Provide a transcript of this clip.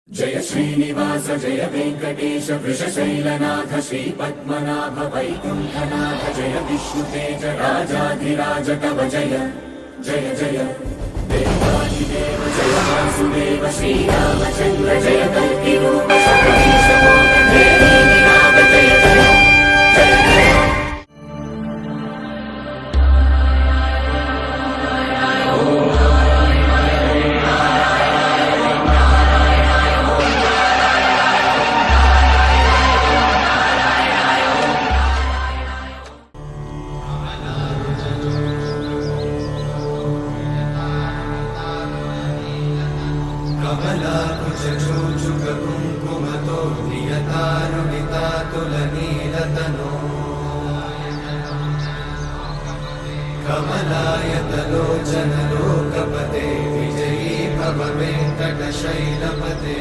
जय श्रीनिवास जय वेंकटेश वृषशैलनाथ श्रीपद्मनाभ वैकुंठनाथ जय विष्णुतेज राजाधिराज तव जय जय जय देवादिदेव जय वासुदेव श्रीरामचंद्र जय कल्किरूप शबरीश मोहदेवी निनाद जय जय जय जय। कमलाकुचूचुककुङ्कुमतो नियतारुणितातुलनीलतनो कमलायतलोचनलोकपते विजयी भव वेङ्कटशैलपते।